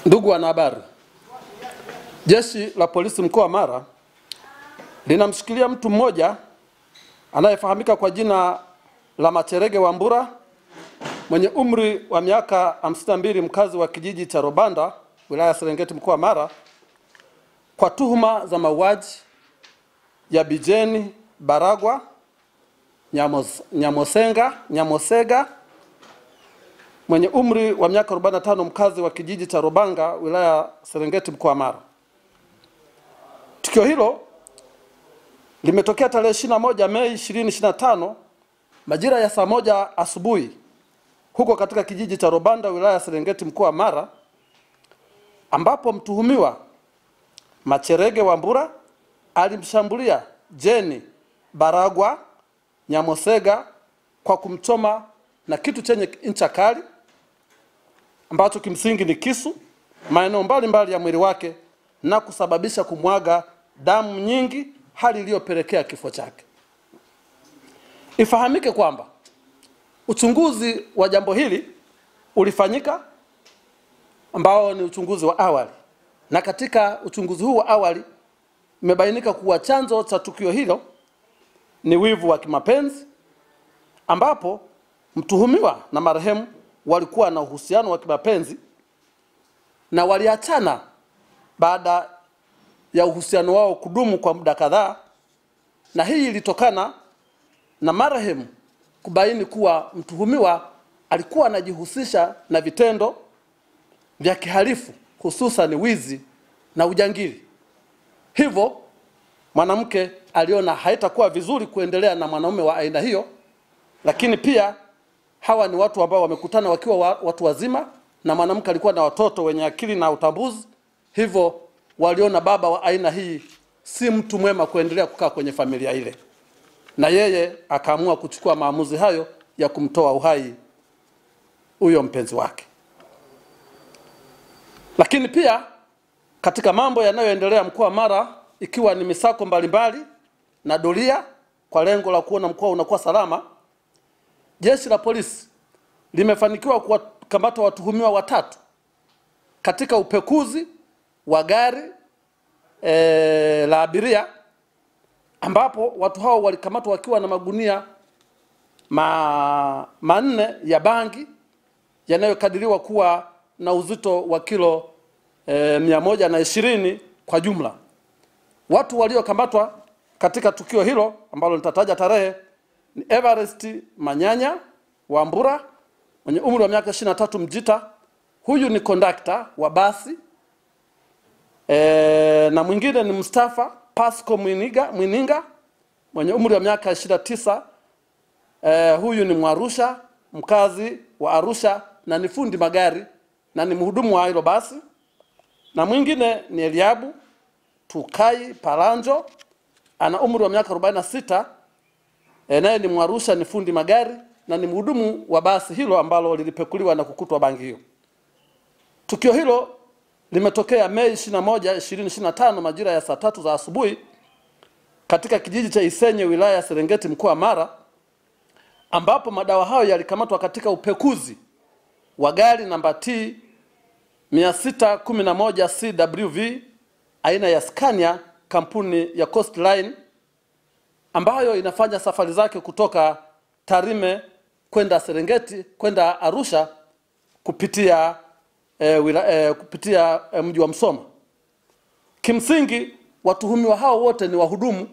Ndugu wanahabari, Jeshi la Polisi mkoa wa Mara linamshikilia mtu mmoja anayefahamika kwa jina la Macherege Wambura mwenye umri wa miaka 52, mkazi wa kijiji cha Robanda, wilaya ya Serengeti, mkoa wa Mara, kwa tuhuma za mauaji ya Bijeni Baragwa Nyamosega mwenye umri wa miaka 45, mkazi wa kijiji cha Robanga, wilaya ya Serengeti, mkoa wa Mara. Tukio hilo limetokea tarehe 21 Mei 2025 majira ya saa 1 asubuhi huko katika kijiji cha Robanda, wilaya ya Serengeti, mkoa wa Mara, ambapo mtuhumiwa Macherege Wambura alimshambulia Jeni Baragwa Nyamosega kwa kumchoma na kitu chenye ncha kali ambacho kimsingi ni kisu maeneo mbalimbali ya mwili wake na kusababisha kumwaga damu nyingi, hali iliyopelekea kifo chake. Ifahamike kwamba uchunguzi wa jambo hili ulifanyika ambao ni uchunguzi wa awali, na katika uchunguzi huu wa awali imebainika kuwa chanzo cha tukio hilo ni wivu wa kimapenzi, ambapo mtuhumiwa na marehemu walikuwa na uhusiano wa kimapenzi na waliachana baada ya uhusiano wao kudumu kwa muda kadhaa, na hii ilitokana na marehemu kubaini kuwa mtuhumiwa alikuwa anajihusisha na vitendo vya kihalifu, hususan wizi na ujangili. Hivyo mwanamke aliona haitakuwa vizuri kuendelea na mwanaume wa aina hiyo, lakini pia hawa ni watu ambao wamekutana wakiwa watu wazima, na mwanamke alikuwa na watoto wenye akili na utambuzi. Hivyo waliona baba wa aina hii si mtu mwema kuendelea kukaa kwenye familia ile, na yeye akaamua kuchukua maamuzi hayo ya kumtoa uhai huyo mpenzi wake. Lakini pia katika mambo yanayoendelea mkoa wa Mara, ikiwa ni misako mbalimbali na doria kwa lengo la kuona mkoa unakuwa salama, Jeshi la Polisi limefanikiwa kuwakamata watuhumiwa watatu katika upekuzi wa gari la abiria, ambapo watu hao walikamatwa wakiwa na magunia manne ya bangi yanayokadiriwa kuwa na uzito wa kilo 120 kwa jumla. Watu waliokamatwa katika tukio hilo ambalo nitataja tarehe ni Everest Manyanya Wambura mwenye umri wa miaka 23, Mjita. Huyu ni kondakta wa basi. Na mwingine ni Mustafa Pasco Mwininga mwenye umri wa miaka 29. Huyu ni Mwarusha, mkazi wa Arusha, na ni fundi magari na ni mhudumu wa hilo basi. Na mwingine ni Eliabu Tukai Paranjo, ana umri wa miaka 46, naye ni Mwarusha, ni fundi magari na ni mhudumu wa basi hilo ambalo lilipekuliwa na kukutwa bangi hiyo. Tukio hilo limetokea Mei 21, 2025 majira ya saa 3 za asubuhi katika kijiji cha Isenye, wilaya ya Serengeti, mkoa wa Mara, ambapo madawa hayo yalikamatwa katika upekuzi wa gari namba T 611 CWV aina ya Scania, kampuni ya Coast Line, ambayo inafanya safari zake kutoka Tarime kwenda Serengeti kwenda Arusha kupitia mji wa Msoma. Kimsingi watuhumiwa hao wote ni wahudumu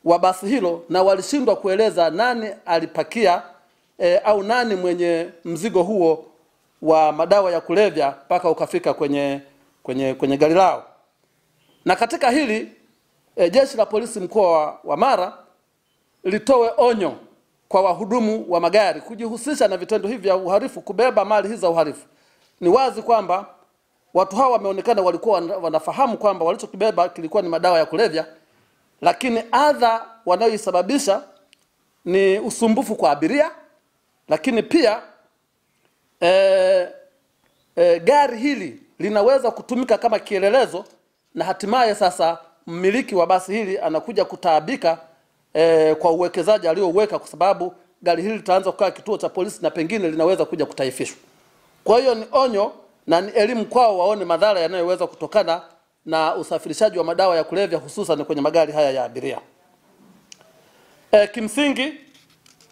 wa basi hilo, na walishindwa kueleza nani alipakia au nani mwenye mzigo huo wa madawa ya kulevya mpaka ukafika kwenye gari lao. Na katika hili Jeshi la Polisi mkoa wa Mara litoe onyo kwa wahudumu wa magari kujihusisha na vitendo hivi vya uhalifu, kubeba mali hizi za uhalifu. Ni wazi kwamba watu hawa wameonekana walikuwa wanafahamu kwamba walichokibeba kilikuwa ni madawa ya kulevya, lakini adha wanayoisababisha ni usumbufu kwa abiria. Lakini pia gari hili linaweza kutumika kama kielelezo, na hatimaye sasa mmiliki wa basi hili anakuja kutaabika kwa uwekezaji aliouweka, kwa sababu gari hili litaanza kukaa kituo cha polisi na pengine linaweza kuja kutaifishwa. Kwa hiyo ni onyo na ni elimu kwao waone madhara yanayoweza kutokana na usafirishaji wa madawa ya kulevya hususan kwenye magari haya ya abiria. Kimsingi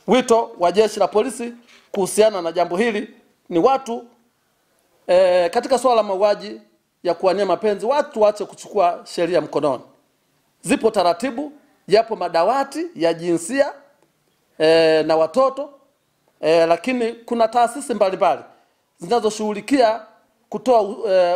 wito wa jeshi la polisi kuhusiana na jambo hili ni watu katika swala la mauaji ya kuania mapenzi, watu waache kuchukua sheria mkononi. Zipo taratibu, yapo madawati ya jinsia na watoto, lakini kuna taasisi mbalimbali zinazoshughulikia kutoa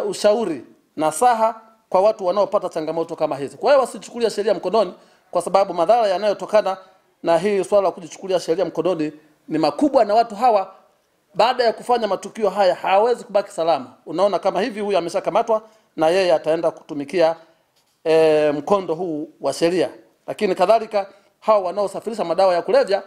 ushauri na saha kwa watu wanaopata changamoto kama hizi. Kwa hiyo wasichukulia sheria mkononi, kwa sababu madhara yanayotokana na hii swala la kujichukulia sheria mkononi ni makubwa, na watu hawa baada ya kufanya matukio haya hawezi kubaki salama. Unaona kama hivi huyu ameshakamatwa na yeye ataenda kutumikia mkondo huu wa sheria. Lakini kadhalika hao wanaosafirisha madawa ya kulevya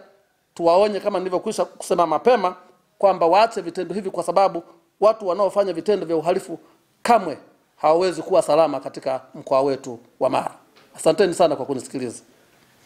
tuwaonye kama nilivyokwisha kusema mapema kwamba waache vitendo hivi, kwa sababu watu wanaofanya vitendo vya uhalifu kamwe hawawezi kuwa salama katika mkoa wetu wa Mara. Asanteni sana kwa kunisikiliza.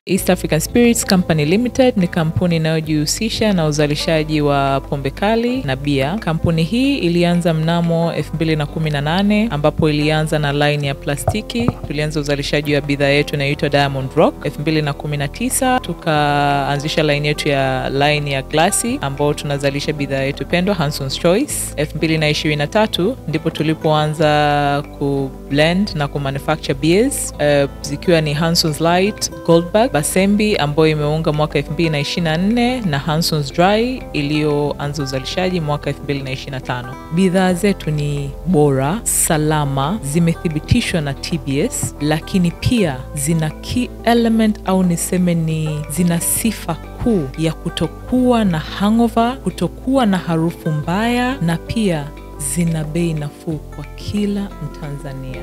East African Spirits Company Limited ni kampuni inayojihusisha na uzalishaji wa pombe kali na bia. Kampuni hii ilianza mnamo 2018 ambapo ilianza na line ya plastiki. Tulianza uzalishaji wa bidhaa yetu inayoitwa Diamond Rock. 2019 tukaanzisha line yetu ya line ya glasi ambao tunazalisha bidhaa yetu pendwa Hanson's Choice. 2023 ndipo tulipoanza ku blend na ku manufacture beers zikiwa ni Hanson's Light, Goldberg, Basembi ambayo imeunga mwaka 2024 na Hanson's Dry iliyoanza uzalishaji mwaka 2025. Bidhaa zetu ni bora, salama, zimethibitishwa na TBS, lakini pia zina key element au niseme ni zina sifa kuu ya kutokuwa na hangover, kutokuwa na harufu mbaya, na pia zina bei nafuu kwa kila Mtanzania.